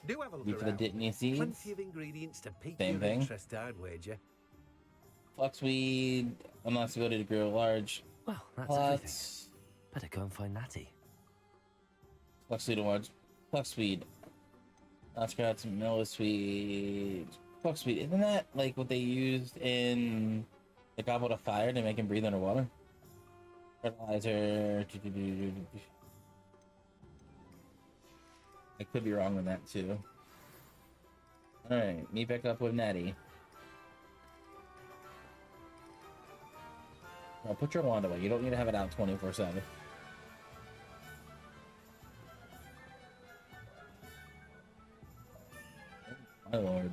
[SPEAKER 18] Do have a look
[SPEAKER 4] Wait for
[SPEAKER 18] around.
[SPEAKER 4] the Dittany seeds.
[SPEAKER 18] Plenty of ingredients to pique
[SPEAKER 4] Same
[SPEAKER 18] your
[SPEAKER 4] thing.
[SPEAKER 18] interest, I'd wager.
[SPEAKER 4] Fluxweed. Unless ability to grow large.
[SPEAKER 3] Well, that's
[SPEAKER 4] Plus.
[SPEAKER 3] everything. Better go and find Natty.
[SPEAKER 4] Fluxweed awards. Fluxweed. Scouts, Millsweed. Fluxweed. Isn't that like what they used in the Goblet of Fire to make him breathe underwater? Fertilizer. I could be wrong on that too. Alright, meet back up with Natty. Now put your wand away. You don't need to have it out 24/7. My lord.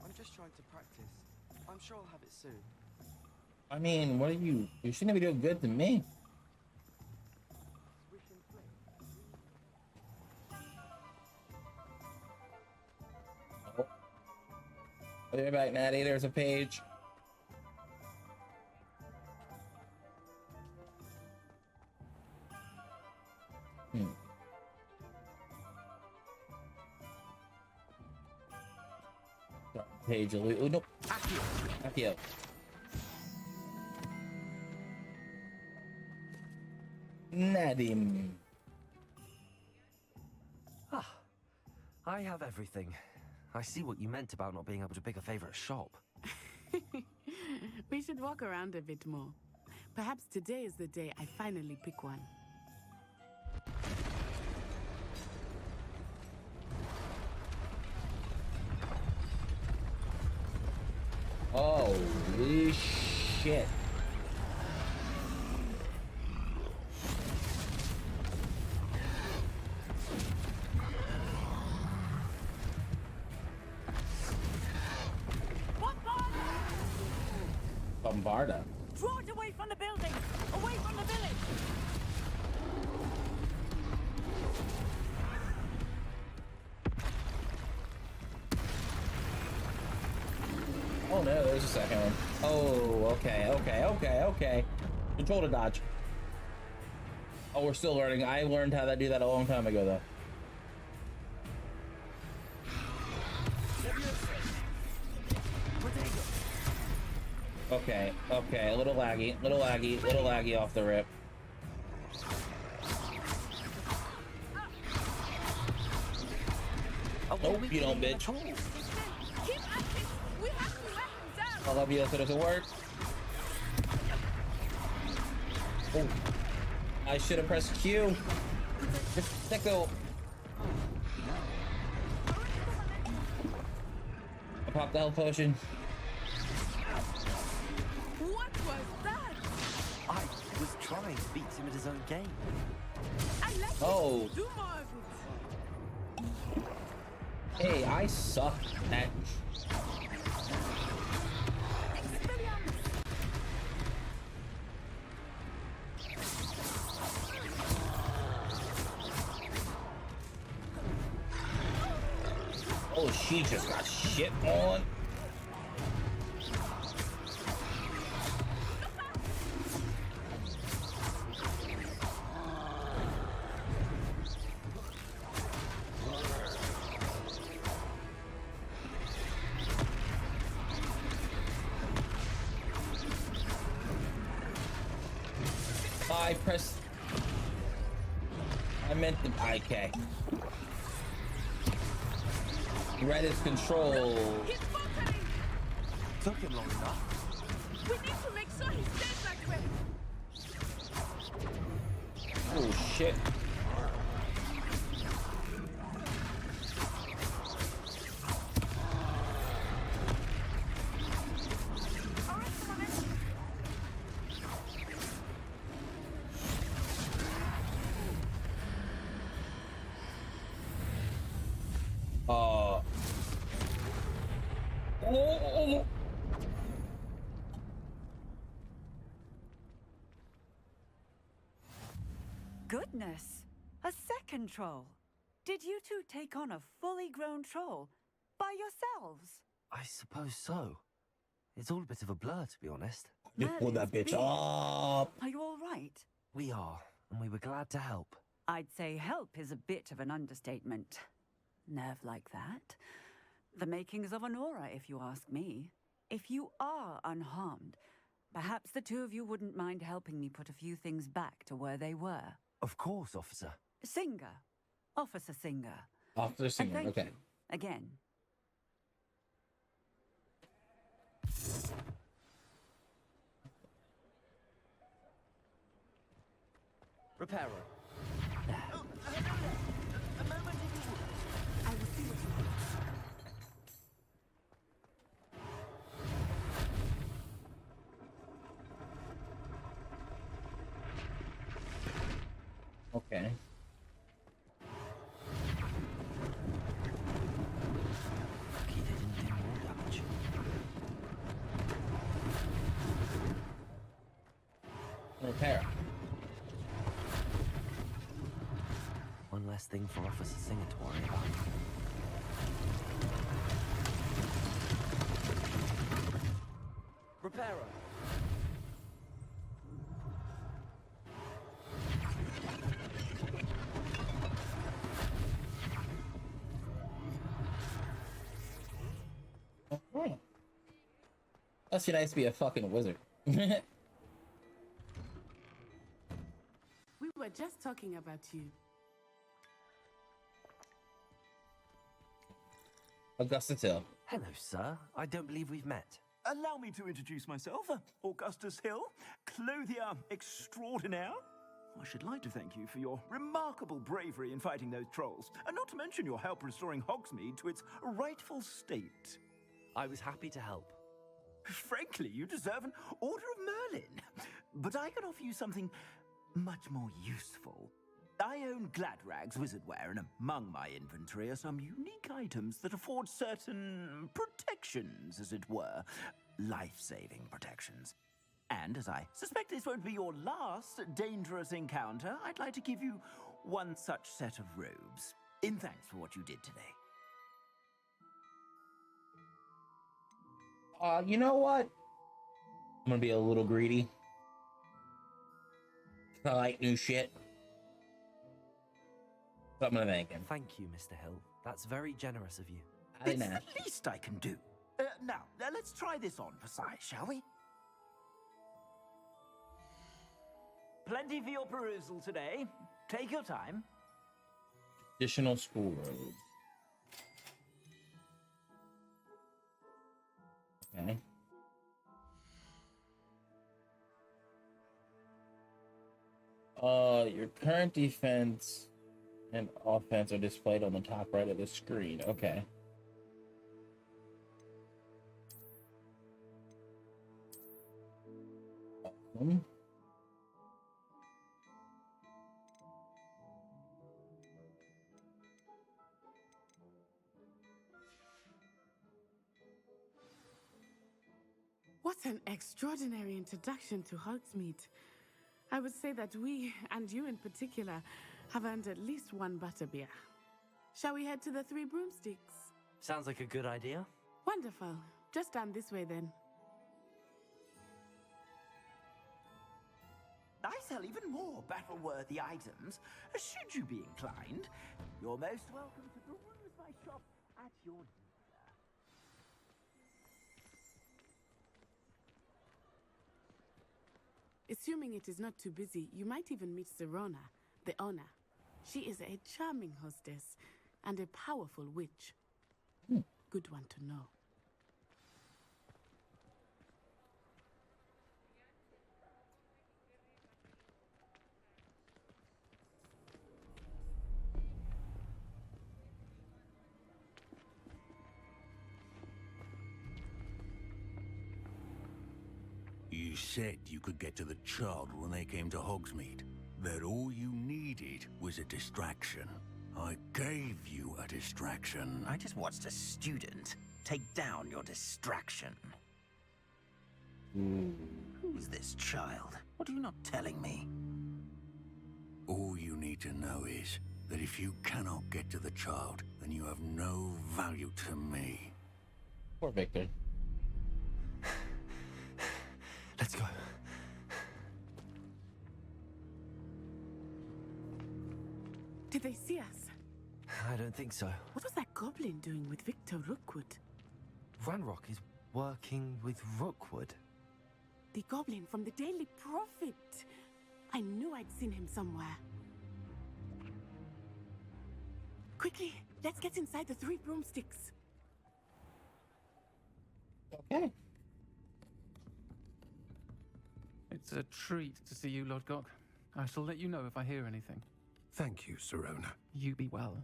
[SPEAKER 19] I'm just trying to practice. I'm sure I'll have it soon.
[SPEAKER 4] I mean, what are you? You shouldn't be doing good to me. Oh. I'll be back, Natty. There's a page. Page. Oh, no. Accio. Nadim.
[SPEAKER 3] Ah, I have everything. I see what you meant about not being able to pick a favorite shop.
[SPEAKER 9] We should walk around a bit more. Perhaps today is the day I finally pick one.
[SPEAKER 4] Holy shit. Bombarda.
[SPEAKER 7] Draw it away from the building! Away from the village!
[SPEAKER 4] Oh no, there's a second one. Oh, okay. Control to dodge. Oh, we're still learning. I learned how to do that a long time ago, though. Okay, okay, a little laggy, little laggy off the rip. Nope, you don't, bitch. I love you, if it doesn't work. Oh, I should have pressed Q. Sicko. I popped the health potion.
[SPEAKER 9] What was that?
[SPEAKER 3] I was trying to beat him at his own game.
[SPEAKER 4] Oh.
[SPEAKER 9] Do more of it.
[SPEAKER 4] Hey, I suck at... Oh, she just got shit on. I pressed... I meant the IK. Red is control.
[SPEAKER 3] Took him long enough.
[SPEAKER 9] We need to make sure he stays that way.
[SPEAKER 4] Oh shit.
[SPEAKER 7] Goodness, a second troll. Did you two take on a fully grown troll by yourselves?
[SPEAKER 3] I suppose so. It's all a bit of a blur, to be honest.
[SPEAKER 4] Just pull that bitch up.
[SPEAKER 7] Are you all right?
[SPEAKER 3] We are, and we were glad to help.
[SPEAKER 7] I'd say help is a bit of an understatement. Nerve like that. The makings of an aura, if you ask me. If you are unharmed, perhaps the two of you wouldn't mind helping me put a few things back to where they were.
[SPEAKER 3] Of course, officer.
[SPEAKER 7] Singer. Officer Singer.
[SPEAKER 4] Officer Singer,
[SPEAKER 7] And thank
[SPEAKER 4] okay.
[SPEAKER 7] you again.
[SPEAKER 3] Repairer.
[SPEAKER 7] A moment if you would. I will see what you
[SPEAKER 4] Okay.
[SPEAKER 3] Lucky they didn't do more damage.
[SPEAKER 4] Repair.
[SPEAKER 3] One less thing for Officer Singer to worry about. Repairer.
[SPEAKER 4] Okay. Must be nice to be a fucking wizard.
[SPEAKER 9] We were just talking about you.
[SPEAKER 4] Augustus Hill.
[SPEAKER 3] Hello, sir. I don't believe we've met.
[SPEAKER 12] Allow me to introduce myself, Augustus Hill, clothier extraordinaire. I should like to thank you for your remarkable bravery in fighting those trolls, and not to mention your help restoring Hogsmeade to its rightful state.
[SPEAKER 3] I was happy to help.
[SPEAKER 12] Frankly, you deserve an Order of Merlin. But I can offer you something much more useful. I own Gladrag's wizardware, and among my inventory are some unique items that afford certain protections, as it were. Life-saving protections. And as I suspect this won't be your last dangerous encounter, I'd like to give you one such set of robes, in thanks for what you did today.
[SPEAKER 4] You know what? I'm gonna be a little greedy. I like new shit. So I'm gonna thank him.
[SPEAKER 3] Thank you, Mr. Hill. That's very generous of you.
[SPEAKER 12] It's the least I can do. Now, let's try this on for size, shall we? Plenty for your perusal today. Take your time.
[SPEAKER 4] Additional school roads. Okay. Your current defense and offense are displayed on the top right of the screen. Okay. Awesome.
[SPEAKER 9] What an extraordinary introduction to Hogsmeade. I would say that we, and you in particular, have earned at least one butterbeer. Shall we head to the Three Broomsticks?
[SPEAKER 3] Sounds like a good idea.
[SPEAKER 9] Wonderful. Just down this way then.
[SPEAKER 12] I sell even more battle-worthy items, should you be inclined. You're most welcome to peruse my shop at your leisure.
[SPEAKER 9] Assuming it is not too busy, you might even meet Serona, the owner. She is a charming hostess and a powerful witch. Good one to know.
[SPEAKER 20] You said you could get to the child when they came to Hogsmeade. That all you needed was a distraction. I gave you a distraction.
[SPEAKER 12] I just watched a student take down your distraction. Who's this child? What are you not telling me?
[SPEAKER 20] All you need to know is that if you cannot get to the child, then you have no value to me.
[SPEAKER 4] Poor Victor.
[SPEAKER 3] Let's go.
[SPEAKER 9] Did they see us?
[SPEAKER 3] I don't think so.
[SPEAKER 9] What was that goblin doing with Victor Rookwood?
[SPEAKER 3] Ranrock is working with Rookwood.
[SPEAKER 9] The goblin from the Daily Prophet. I knew I'd seen him somewhere. Quickly, let's get inside the Three Broomsticks.
[SPEAKER 4] Okay.
[SPEAKER 21] It's a treat to see you, Lodgok. I shall let you know if I hear anything.
[SPEAKER 14] Thank you, Serona.
[SPEAKER 21] You be well.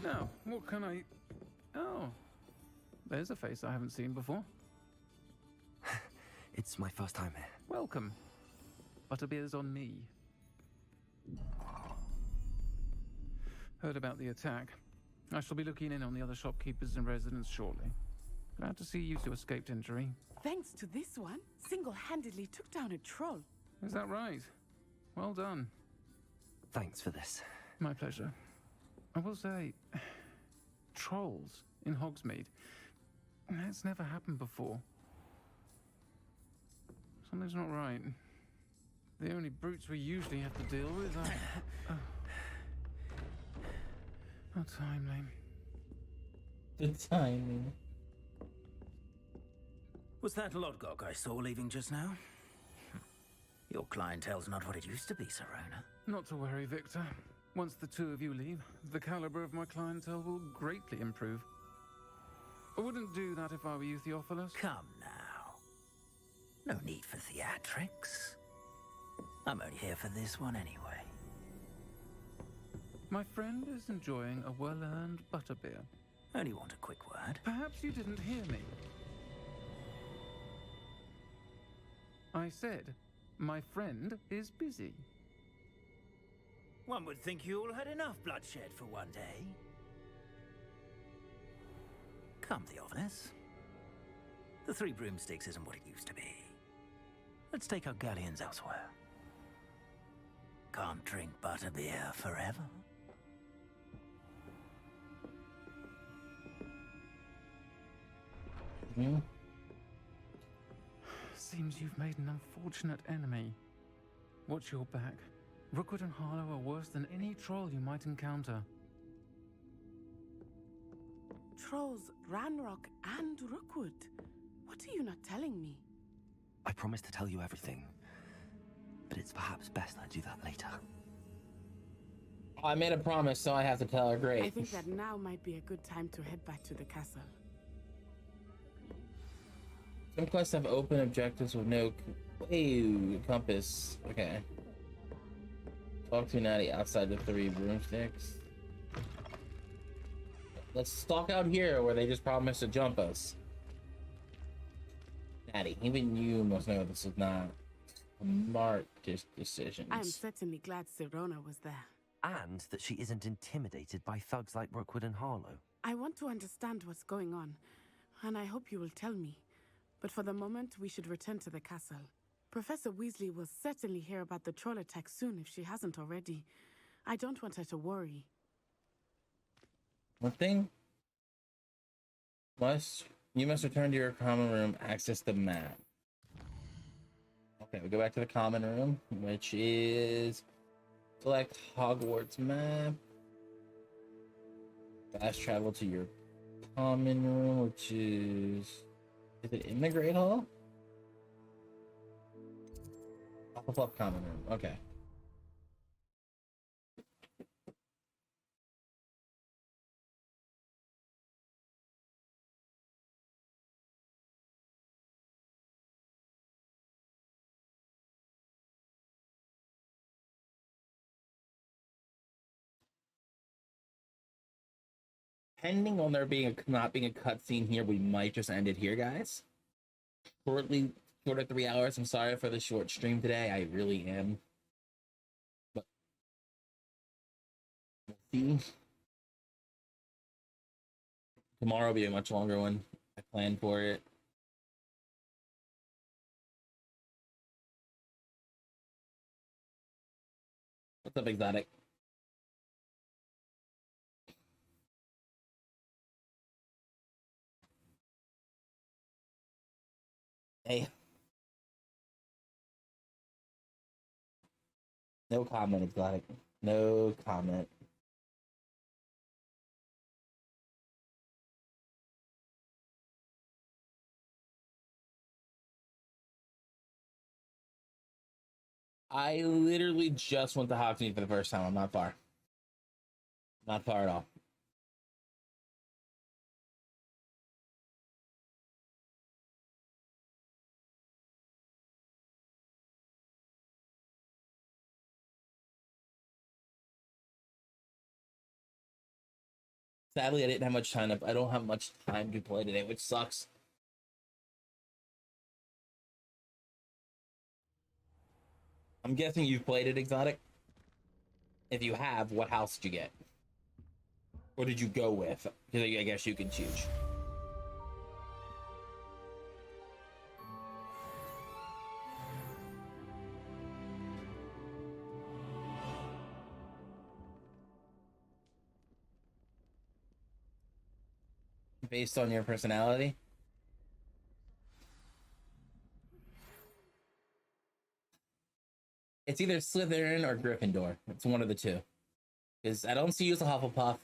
[SPEAKER 21] Now, what can I... Oh, there's a face I haven't seen before.
[SPEAKER 3] It's my first time here.
[SPEAKER 21] Welcome. Butterbeer's on me. Heard about the attack. I shall be looking in on the other shopkeepers and residents shortly. Glad to see you two escaped injury.
[SPEAKER 9] Thanks to this one, single-handedly took down a troll.
[SPEAKER 21] Is that right? Well done.
[SPEAKER 3] Thanks for this.
[SPEAKER 21] My pleasure. I will say, trolls in Hogsmeade. That's never happened before. Something's not right. The only brutes we usually have to deal with are... How timely.
[SPEAKER 4] The timing.
[SPEAKER 12] Was that Lodgok I saw leaving just now? Your clientele's not what it used to be, Serona.
[SPEAKER 21] Not to worry, Victor. Once the two of you leave, the caliber of my clientele will greatly improve. I wouldn't do that if I were you, Theophilus.
[SPEAKER 12] Come now. No need for theatrics. I'm only here for this one anyway.
[SPEAKER 21] My friend is enjoying a well-earned butterbeer.
[SPEAKER 12] Only want a quick word.
[SPEAKER 21] Perhaps you didn't hear me. I said, my friend is busy.
[SPEAKER 12] One would think you all had enough bloodshed for one day. Come, Theophilus. The Three Broomsticks isn't what it used to be. Let's take our galleons elsewhere. Can't drink butterbeer forever.
[SPEAKER 21] Seems you've made an unfortunate enemy. Watch your back. Rookwood and Harlow are worse than any troll you might encounter.
[SPEAKER 9] Trolls, Ranrock, and Rookwood. What are you not telling me?
[SPEAKER 3] I promised to tell you everything, but it's perhaps best I do that later.
[SPEAKER 4] I made a promise, so I have to tell her. Great.
[SPEAKER 9] I think that now might be a good time to head back to the castle.
[SPEAKER 4] Some quests have open objectives with no compass. Okay. Talk to Natty outside the 3 broomsticks. Let's stalk out here where they just promised to jump us. Natty, even you must know this is not smart decisions.
[SPEAKER 9] I am certainly glad Sirona was there.
[SPEAKER 3] And that she isn't intimidated by thugs like Rookwood and Harlow.
[SPEAKER 9] I want to understand what's going on, and I hope you will tell me. But for the moment, we should return to the castle. Professor Weasley will certainly hear about the troll attack soon if she hasn't already. I don't want her to worry.
[SPEAKER 4] One thing. You must return to your common room, access the map. Okay, we go back to the common room, which is select Hogwarts map. Fast travel to your common room, which is it in the Great Hall? Hufflepuff common room. Okay. Depending on there being not being a cutscene here, we might just end it here, guys. Short of 3 hours. I'm sorry for the short stream today. I really am. But we'll see. Tomorrow will be a much longer one. I planned for it. What's up, Exotic? Hey. No comment, Exotic. No comment. I literally just went to Hogsmeade for the first time. I'm not far. Not far at all. Sadly, I didn't have much time. I don't have much time to play today, which sucks. I'm guessing you've played it, Exotic. If you have, what house did you get? What did you go with? Because I guess you can choose. Based on your personality? It's either Slytherin or Gryffindor. It's one of the two. Because I don't see you as a Hufflepuff.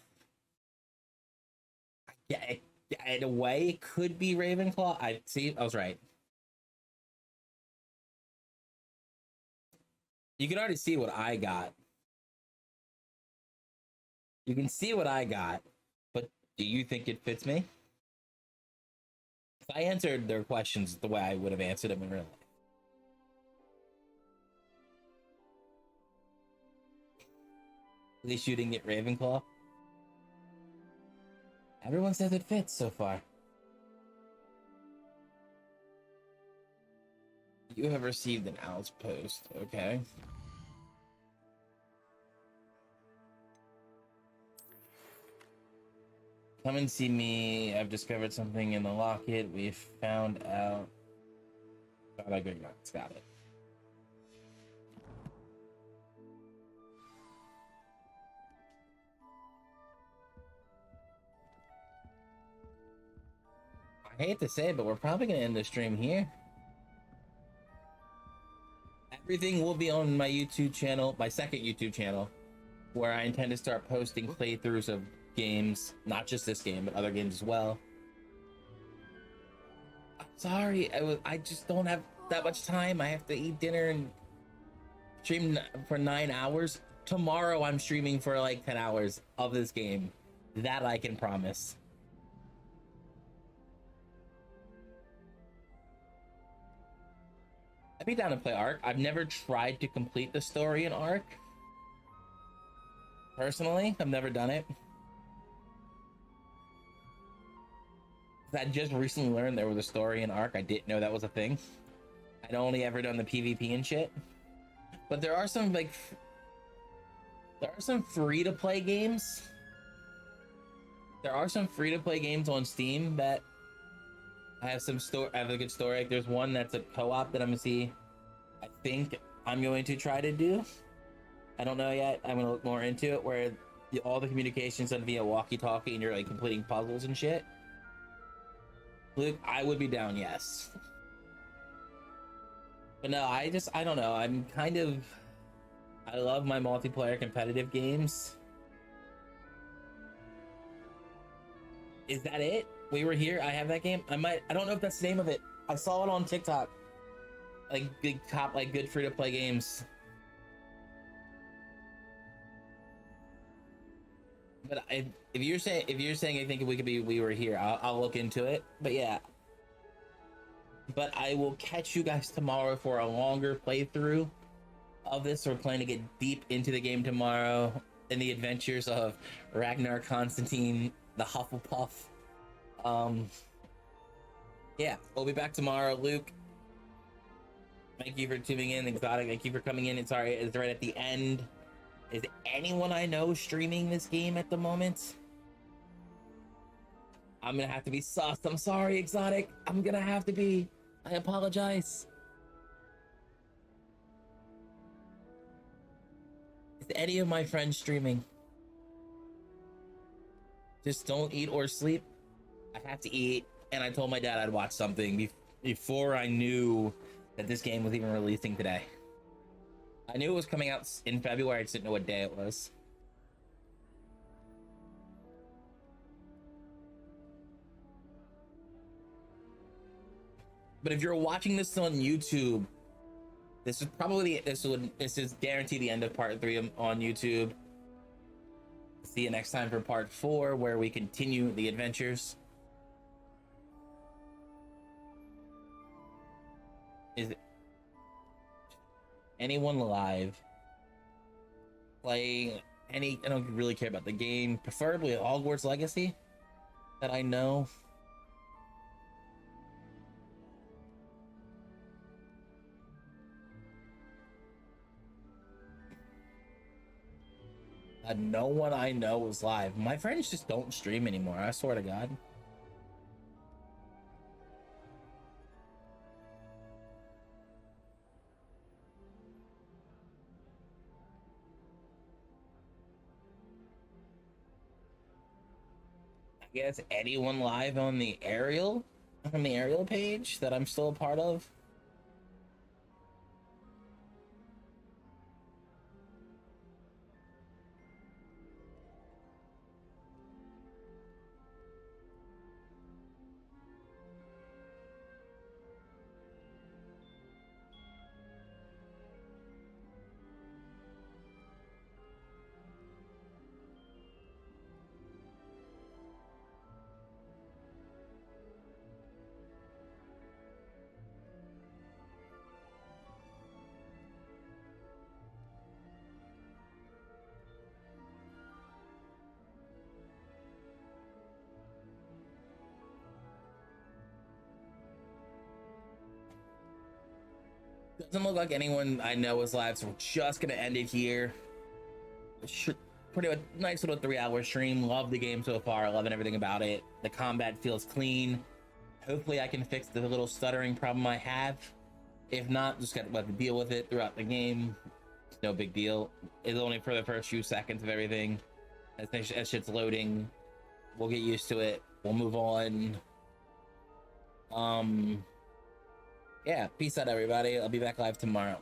[SPEAKER 4] Yeah, in a way, it could be Ravenclaw. I was right. You can already see what I got. You can see what I got, but do you think it fits me? If I answered their questions the way I would have answered them in real life. At least you didn't get Ravenclaw. Everyone says it fits so far. You have received an outpost, okay? Come and see me. I've discovered something in the locket. We've found out. Got a good nuts. Got it. I hate to say it, but we're probably going to end the stream here. At Everything will be on my YouTube channel, my second YouTube channel, where I intend to start posting playthroughs of games, not just this game, but other games as well. I'm sorry, I just don't have that much time. I have to eat dinner and stream for 9 hours. Tomorrow I'm streaming for like 10 hours of this game. That I can promise. I'd be down to play Ark. I've never tried to complete the story in Ark. Personally, I've never done it. I just recently learned there was a story in Ark. I didn't know that was a thing. I'd only ever done the PvP and shit. But there are some free-to-play games. There are some free-to-play games on Steam that I have a good story. Like, there's one that's a co-op that I'm gonna see. I think I'm going to try to do. I don't know yet. I'm gonna look more into it, where all the communication's done via walkie-talkie and you're like completing puzzles and shit. Luke, I would be down, yes. But no, I don't know. I love my multiplayer competitive games. Is that it? We Were Here. I have that game. I don't know if that's the name of it. I saw it on TikTok. Like good free to play games. But if you're saying I think we could be We Were Here, I'll look into it. But yeah. But I will catch you guys tomorrow for a longer playthrough of this. We're planning to get deep into the game tomorrow in the adventures of Ragnar Constantine, the Hufflepuff. Yeah, we'll be back tomorrow. Luke, thank you for tuning in. Exotic, thank you for coming in. It's sorry, it's right at the end. Is anyone I know streaming this game at the moment? I'm gonna have to be sus. I'm sorry, Exotic. I'm gonna have to be. I apologize. Is any of my friends streaming? Just don't eat or sleep. I have to eat, and I told my dad I'd watch something before I knew that this game was even releasing today. I knew it was coming out in February, I just didn't know what day it was. But if you're watching this on YouTube, this is guaranteed the end of part 3 on YouTube. See you next time for part 4, where we continue the adventures. Is anyone live playing any? I don't really care about the game, preferably Hogwarts Legacy, that I know. No one I know is live. My friends just don't stream anymore, I swear to God. I guess anyone live on the Ariel page that I'm still a part of? Doesn't look like anyone I know is live, so we're just gonna end it here. Pretty much nice little 3-hour stream. Love the game so far. Loving everything about it. The combat feels clean. Hopefully I can fix the little stuttering problem I have. If not, just gotta have to deal with it throughout the game. It's no big deal. It's only for the first few seconds of everything. As shit's loading, we'll get used to it. We'll move on. Yeah, peace out, everybody. I'll be back live tomorrow.